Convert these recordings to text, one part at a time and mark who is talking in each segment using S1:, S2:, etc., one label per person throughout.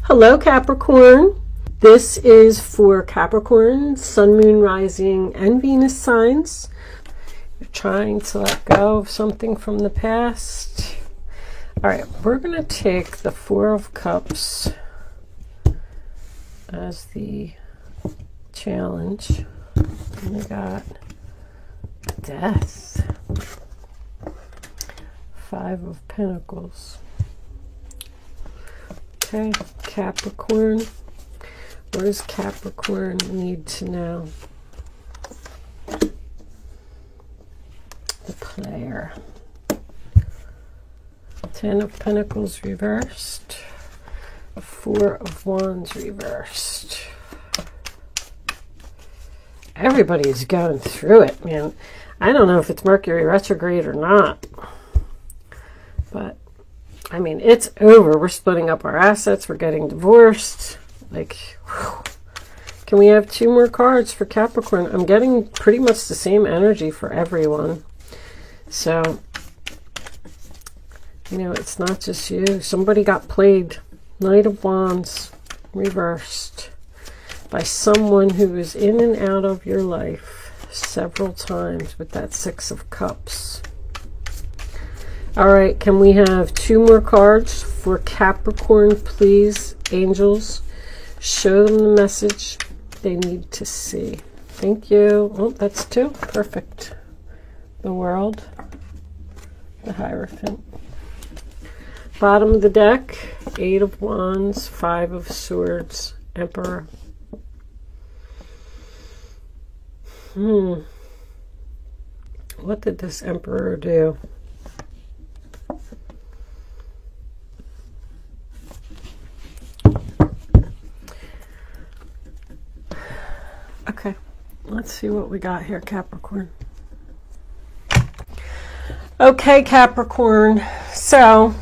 S1: Hello Capricorn. This is for Capricorn, Sun, Moon, Rising, and Venus signs. You're trying to let go of something from the past. All right, we're going to take the Four of Cups as the challenge. And we got Death. Five of Pentacles. Okay, Capricorn. What does Capricorn need to know? The Player. Ten of Pentacles reversed. Four of Wands reversed. Everybody's going through it, man. I don't know if it's Mercury retrograde or not. But I mean, it's over. We're splitting up our assets. We're getting divorced. Like, whew. Can we have two more cards for Capricorn? I'm getting pretty much the same energy for everyone. So, you know, it's not just you. Somebody got played. Knight of Wands reversed by someone who is in and out of your life several times with that Six of Cups. All right, can we have two more cards for Capricorn, please? Angels, show them the message they need to see. Thank you. Oh, that's two. Perfect. The World, the Hierophant. Bottom of the deck, Eight of Wands, Five of Swords, Emperor. What did this Emperor do? Okay, let's see what we got here, Capricorn. Okay, Capricorn. So,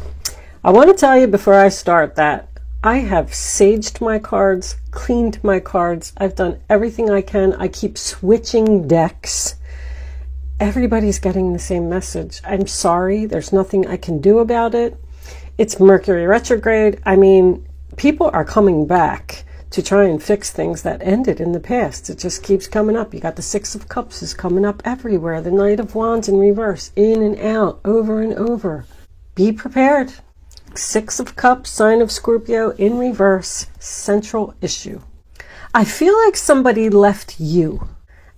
S1: I want to tell you before I start that I have saged my cards, cleaned my cards. I've done everything I can. I keep switching decks. Everybody's getting the same message. I'm sorry. There's nothing I can do about it. It's Mercury retrograde. I mean, people are coming back to try and fix things that ended in the past. It just keeps coming up. You got the Six of Cups is coming up everywhere. The Knight of Wands in reverse, in and out, over and over. Be prepared. Six of Cups, sign of Scorpio in reverse, central issue. I feel like somebody left you,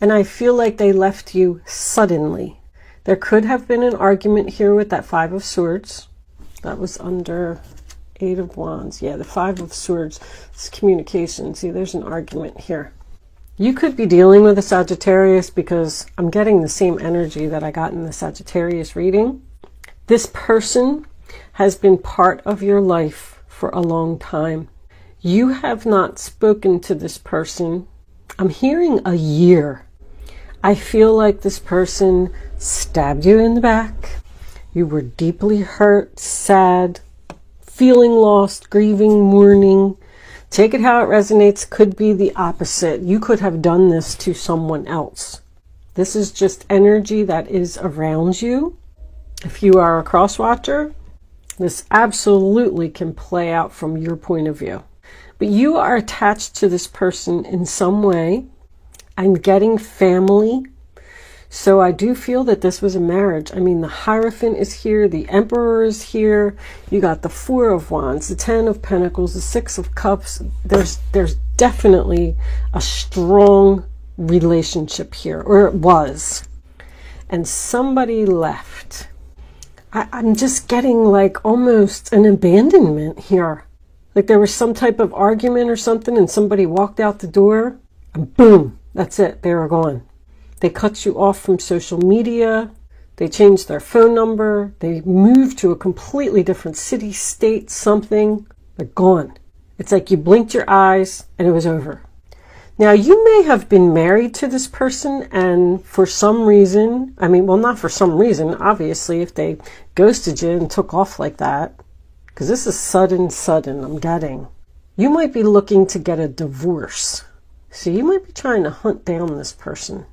S1: and I feel like they left you suddenly. There could have been an argument here with that Five of Swords. That was under Eight of Wands. Yeah, the Five of Swords is communication. See, there's an argument here. You could be dealing with a Sagittarius because I'm getting the same energy that I got in the Sagittarius reading. This person has been part of your life for a long time. You have not spoken to this person. I'm hearing a year. I feel like this person stabbed you in the back. You were deeply hurt, sad, feeling lost, grieving, mourning. Take it how it resonates. Could be the opposite. You could have done this to someone else. This is just energy that is around you. If you are a cross watcher, this absolutely can play out from your point of view. But you are attached to this person in some way. I'm getting family. So I do feel that this was a marriage. I mean, the Hierophant is here. The Emperor is here. You got the Four of Wands, the Ten of Pentacles, the Six of Cups. There's definitely a strong relationship here, or it was. And somebody left. I'm just getting like almost an abandonment here. Like there was some type of argument or something and somebody walked out the door and boom, that's it. They were gone. They cut you off from social media. They changed their phone number. They moved to a completely different city, state, something. They're gone. It's like you blinked your eyes and it was over. Now, you may have been married to this person and for some reason, I mean, well, not for some reason, obviously, if they ghosted you and took off like that, because this is sudden, I'm getting. You might be looking to get a divorce. So you might be trying to hunt down this person.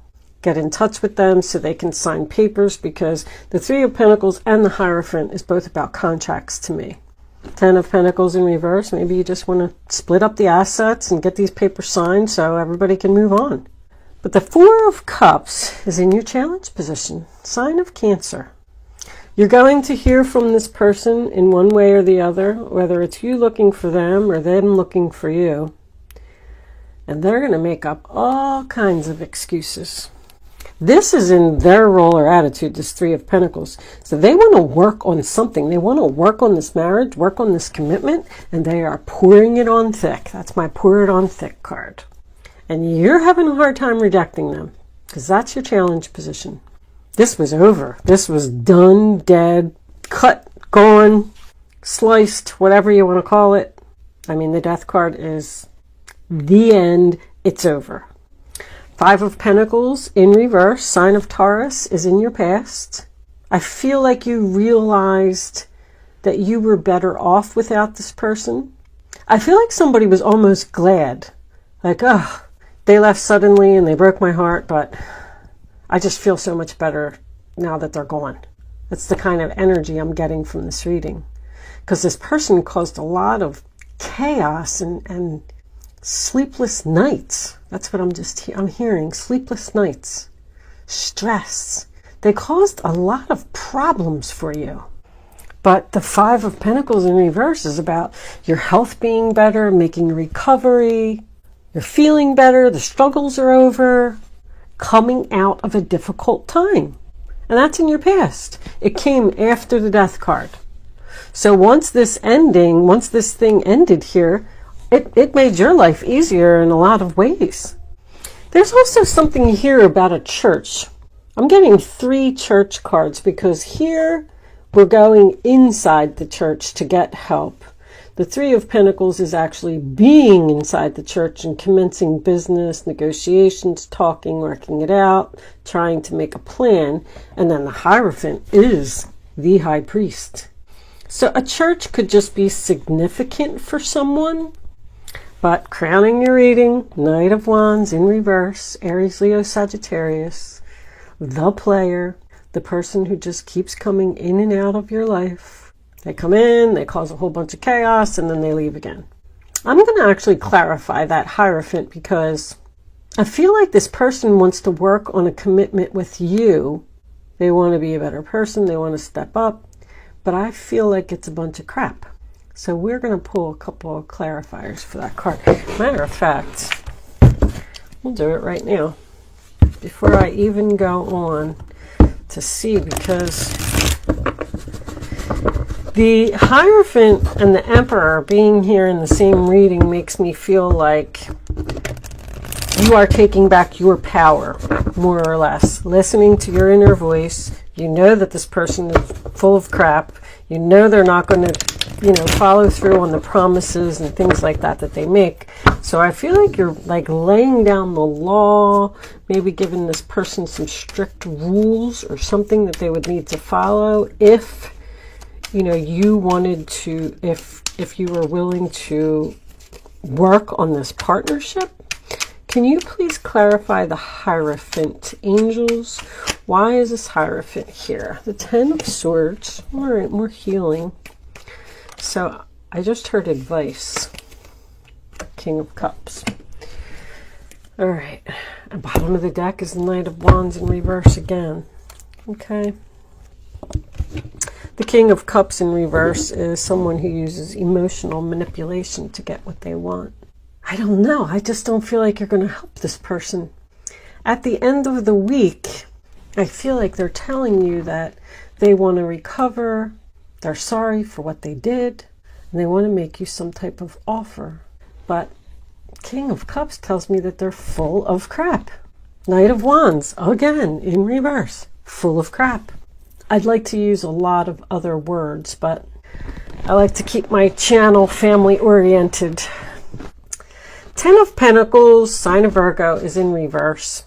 S1: Get in touch with them so they can sign papers, because the Three of Pentacles and the Hierophant is both about contracts to me. Ten of Pentacles in reverse. Maybe you just want to split up the assets and get these papers signed so everybody can move on. But the Four of Cups is in your challenge position. Sign of Cancer. You're going to hear from this person in one way or the other, whether it's you looking for them or them looking for you. And they're going to make up all kinds of excuses. This is in their role or attitude, this Three of Pentacles. So they want to work on something. They want to work on this marriage, work on this commitment, and they are pouring it on thick. That's my pour it on thick card. And you're having a hard time rejecting them because that's your challenge position. This was over. This was done, dead, cut, gone, sliced, whatever you want to call it. I mean, the Death card is the end. It's over. Five of Pentacles in reverse. Sign of Taurus is in your past. I feel like you realized that you were better off without this person. I feel like somebody was almost glad. Like, oh, they left suddenly and they broke my heart, but I just feel so much better now that they're gone. That's the kind of energy I'm getting from this reading. Because this person caused a lot of chaos and sleepless nights. That's what I'm hearing. Sleepless nights. Stress. They caused a lot of problems for you. But the Five of Pentacles in reverse is about your health being better, making a recovery. You're feeling better. The struggles are over. Coming out of a difficult time. And that's in your past. It came after the Death card. So once this thing ended here, it made your life easier in a lot of ways. There's also something here about a church. I'm getting 3 church cards because here we're going inside the church to get help. The Three of Pentacles is actually being inside the church and commencing business, negotiations, talking, working it out, trying to make a plan. And then the Hierophant is the High Priest. So a church could just be significant for someone. But crowning your reading, Knight of Wands in reverse, Aries, Leo, Sagittarius, the player, the person who just keeps coming in and out of your life. They come in, they cause a whole bunch of chaos, and then they leave again. I'm going to actually clarify that Hierophant because I feel like this person wants to work on a commitment with you. They want to be a better person. They want to step up. But I feel like it's a bunch of crap. So we're going to pull a couple of clarifiers for that card. Matter of fact, we'll do it right now before I even go on to see, because the Hierophant and the Emperor being here in the same reading makes me feel like you are taking back your power, more or less. Listening to your inner voice. You know that this person is full of crap. You know they're not going to, follow through on the promises and things like that they make. So I feel like you're like laying down the law, maybe giving this person some strict rules or something that they would need to follow if you wanted to, if you were willing to work on this partnership. Can you please clarify the Hierophant, angels? Why is this Hierophant here? The Ten of Swords. All right, more healing. So I just heard advice. King of Cups. All right. At the bottom of the deck is the Knight of Wands in reverse again. Okay. The King of Cups in reverse is someone who uses emotional manipulation to get what they want. I don't know. I just don't feel like you're going to help this person. At the end of the week, I feel like they're telling you that they want to recover, they're sorry for what they did, and they want to make you some type of offer. But King of Cups tells me that they're full of crap. Knight of Wands, again, in reverse, full of crap. I'd like to use a lot of other words, but I like to keep my channel family oriented. Ten of Pentacles, sign of Virgo, is in reverse.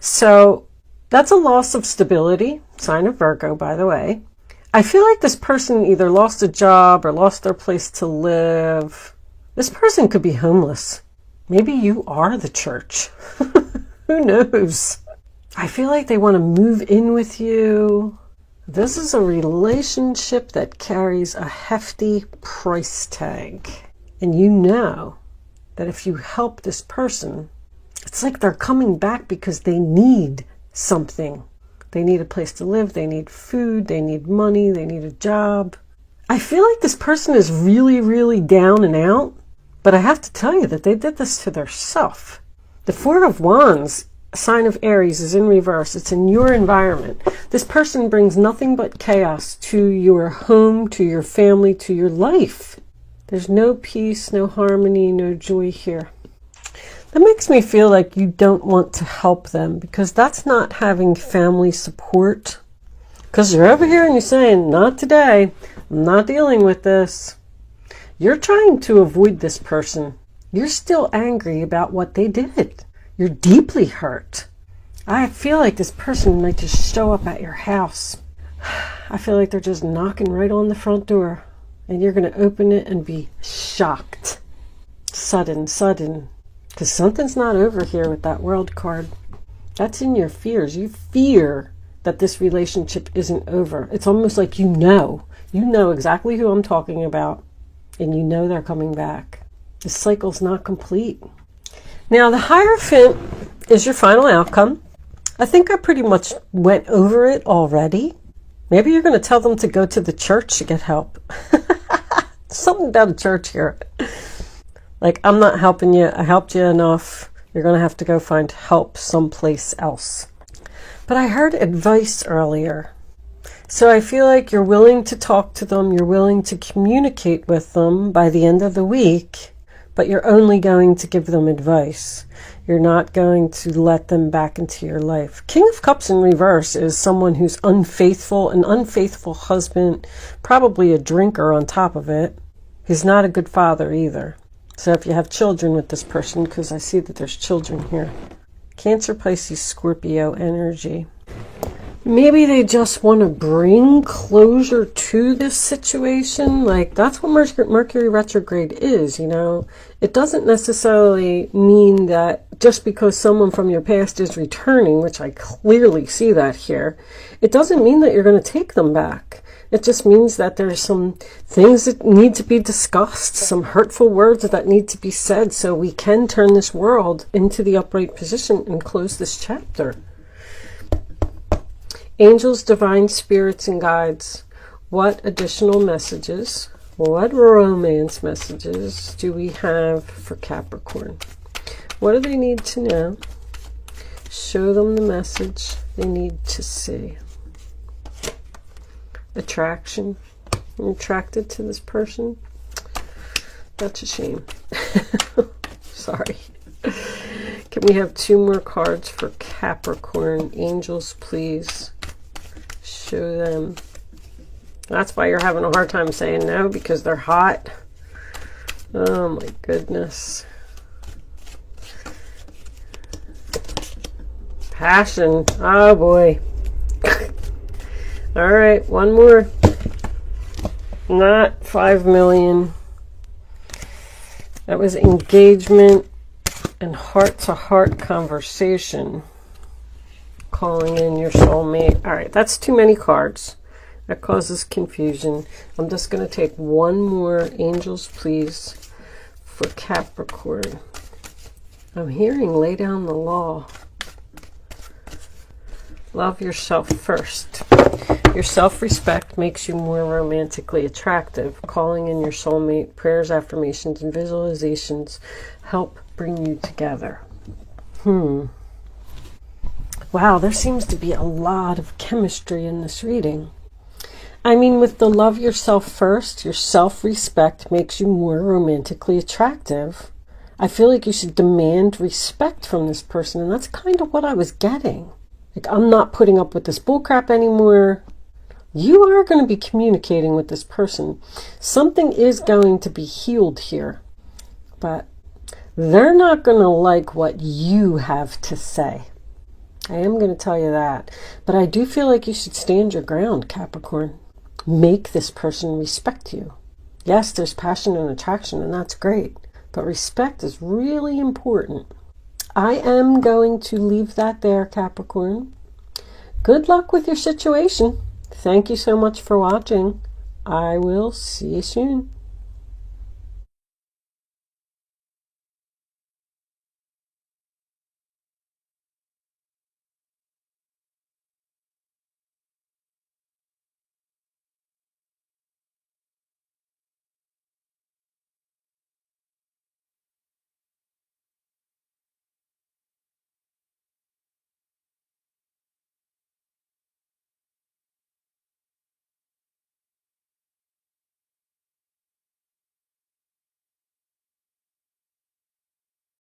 S1: So that's a loss of stability, sign of Virgo, by the way. I feel like this person either lost a job or lost their place to live. This person could be homeless. Maybe you are the church. Who knows? I feel like they want to move in with you. This is a relationship that carries a hefty price tag. And you know that if you help this person, it's like they're coming back because they need something. They need a place to live, they need food, they need money, they need a job. I feel like this person is really, really down and out, but I have to tell you that they did this to their self. The Four of Wands, sign of Aries, is in reverse. It's in your environment. This person brings nothing but chaos to your home, to your family, to your life. There's no peace, no harmony, no joy here. That makes me feel like you don't want to help them, because that's not having family support. Because you're over here and you're saying, not today, I'm not dealing with this. You're trying to avoid this person. You're still angry about what they did. You're deeply hurt. I feel like this person might just show up at your house. I feel like they're just knocking right on the front door, and you're going to open it and be shocked. Sudden. Because something's not over here with that World card. That's in your fears. You fear that this relationship isn't over. It's almost like you know exactly who I'm talking about, and you know they're coming back. The cycle's not complete. Now, the Hierophant is your final outcome. I think I pretty much went over it already. Maybe you're going to tell them to go to the church to get help. Something about the church here. Like, I'm not helping you. I helped you enough. You're going to have to go find help someplace else. But I heard advice earlier. So I feel like you're willing to talk to them. You're willing to communicate with them by the end of the week. But you're only going to give them advice. You're not going to let them back into your life. King of Cups in reverse is someone who's unfaithful, an unfaithful husband, probably a drinker on top of it. He's not a good father either. So if you have children with this person, because I see that there's children here. Cancer, Pisces, Scorpio energy. Maybe they just want to bring closure to this situation. Like, that's what Mercury retrograde is, you know. It doesn't necessarily mean that just because someone from your past is returning, which I clearly see that here, it doesn't mean that you're going to take them back. It just means that there's some things that need to be discussed, some hurtful words that need to be said, so we can turn this world into the upright position and close this chapter. Angels, divine spirits, and guides. What additional messages, what romance messages do we have for Capricorn? What do they need to know? Show them the message they need to see. Attraction. You're attracted to this person? That's a shame. Sorry. Can we have 2 more cards for Capricorn? Angels, please. Show them. That's why you're having a hard time saying no, because they're hot. Oh my goodness. Passion. Oh boy. All right, 1 more. Not 5 million. That was engagement and heart-to-heart conversation. Calling in your soulmate. All right, that's too many cards. That causes confusion. I'm just going to take 1 more. Angels, please, for Capricorn. I'm hearing lay down the law. Love yourself first. Your self-respect makes you more romantically attractive. Calling in your soulmate, prayers, affirmations, and visualizations help bring you together. Wow, there seems to be a lot of chemistry in this reading. I mean, with the love yourself first, your self-respect makes you more romantically attractive. I feel like you should demand respect from this person, and that's kind of what I was getting. Like, I'm not putting up with this bullcrap anymore. You are going to be communicating with this person. Something is going to be healed here, but they're not going to like what you have to say. I am going to tell you that. But I do feel like you should stand your ground, Capricorn. Make this person respect you. Yes, there's passion and attraction, and that's great. But respect is really important. I am going to leave that there, Capricorn. Good luck with your situation. Thank you so much for watching. I will see you soon.